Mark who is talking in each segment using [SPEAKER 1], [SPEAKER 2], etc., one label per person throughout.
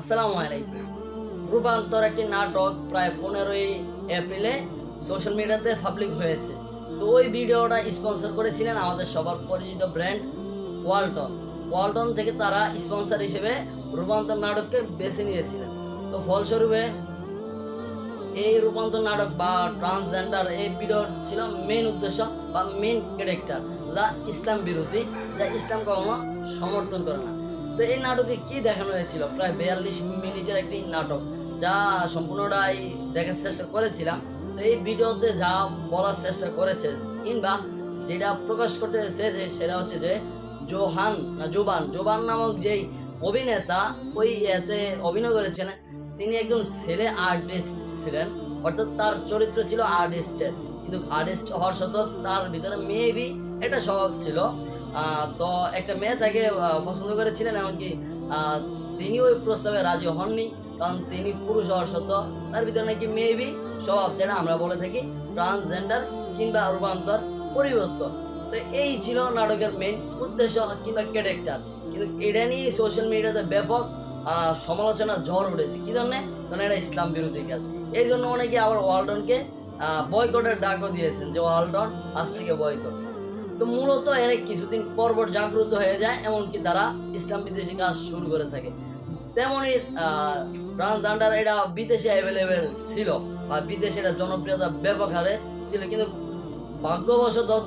[SPEAKER 1] আসসালামু আলাইকুম। রূপান্তর একটি নাটক প্রায় 15ই এপ্রিলে সোশ্যাল মিডিয়াতে পাবলিক হয়েছে। তো ওই ভিডিওটা স্পন্সর করেছিলেন আমাদের সবার পরিচিত ব্র্যান্ড ওয়ালটন। ওয়ালটন থেকে তারা স্পন্সর হিসেবে রূপান্তর নাটককে বেছে নিয়েছিলেন। তো ফলস্বরূপে এই রূপান্তর নাটক বা ট্রান্সজেন্ডার এই ভিডিওর ছিল মেইন উদ্দেশ্য বা মেইন ক্যারেক্টার, যা ইসলাম বিরোধী, যা ইসলাম কখনো সমর্থন করে না। তো এই নাটকে কি দেখানো হয়েছিল? প্রায় 42 মিনিটের একটি নাটক, যা সম্পূর্ণটাই দেখার চেষ্টা করেছিলাম। তো এই ভিডিওতে যা বলার চেষ্টা করেছে কিংবা যেটা প্রকাশ করতে চেয়েছে সেটা হচ্ছে যে জোবান নামক যেই অভিনেতা ওই এতে অভিনয় করেছেন, তিনি একজন ছেলে আর্টিস্ট ছিলেন, অর্থাৎ তার চরিত্র ছিল আর্টিস্টের, কিন্তু আর্টিস্ট হওয়ার সত্ত্বেও তার ভিতরে মেবি একটা স্বভাব ছিল। তো একটা মেয়ে তাকে পছন্দ করেছিলেন, এমনকি তিনি ওই প্রস্তাবে রাজি হননি, কারণ তিনি পুরুষ হওয়ার সত্ত্বেও তার ভিতরে নাকি মেবি স্বভাব, যেটা আমরা বলে থাকি ট্রান্সজেন্ডার কিংবা রূপান্তর পরিবর্তন। তো এই ছিল নাটকের মেইন উদ্দেশ্য কিংবা ক্যারেক্টার, কিন্তু এটা নিয়ে সোশ্যাল মিডিয়াতে ব্যাপক সমালোচনা ঝড় উঠেছে। কি জন্য? কারণ এটা ইসলাম বিরোধী কাজ। এই জন্য অনেকে আবার ওয়ালটনকে বয়কটের ডাকও দিয়েছেন, যে ওয়ালটন আজ থেকে বয়কট। তো মূলত এরা কিছুদিন পরপর জাগ্রত হয়ে যায়, এমনকি তারা ইসলাম বিদ্বেষী কাজ শুরু করে থাকে। তেমনই ট্রান্সজেন্ডার এটা বিদেশে অ্যাভেলেবেল ছিল বা বিদেশে এটা জনপ্রিয়তা ব্যাপক হারে ছিল, কিন্তু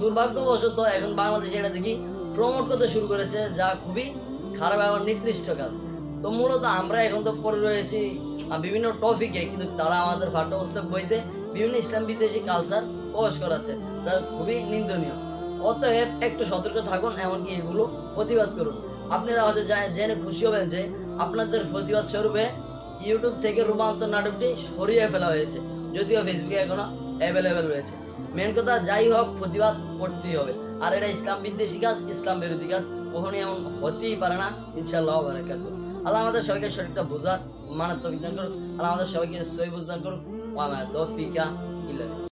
[SPEAKER 1] দুর্ভাগ্যবশত এখন বাংলাদেশে এটা দেখি প্রমোট করতে শুরু করেছে, যা খুবই খারাপ এবং নিকৃষ্ট কাজ। তো মূলত আমরা এখন তো পড়ে রয়েছি বিভিন্ন টপিকে, কিন্তু তারা আমাদের পাঠ্যপুস্তক বইতে বিভিন্ন ইসলাম বিদ্বেষী কালচার প্রকাশ করাচ্ছে, যা খুবই নিন্দনীয়। অতএব একটু সতর্ক থাকুন, এমনকি এগুলো প্রতিবাদ করুন। আপনারা হয়তো জেনে খুশি হবেন যে আপনাদের প্রতিবাদ স্বরূপে ইউটিউব থেকে রূপান্তর নাটকটি সরিয়ে ফেলা হয়েছে, যদিও ফেসবুকে এখনো অ্যাভেলেবেল রয়েছে। মেন কথা, যাই হোক, প্রতিবাদ করতেই হবে। আর এটা ইসলাম বিদ্বেষী কাজ, ইসলাম বিরোধী কাজ, কখনই এমন হতেই পারে না। ইনশাআল্লাহ বারাকাতুহু। আল্লাহ আমাদের সবাইকে সঠিকটা বোঝার মানার তৌফিক দান করুন। আল্লাহ আমাদের সবাইকে সহি বুঝদান করুন। ওয়া মা তৌফিকা ইল্লা বিল্লাহ।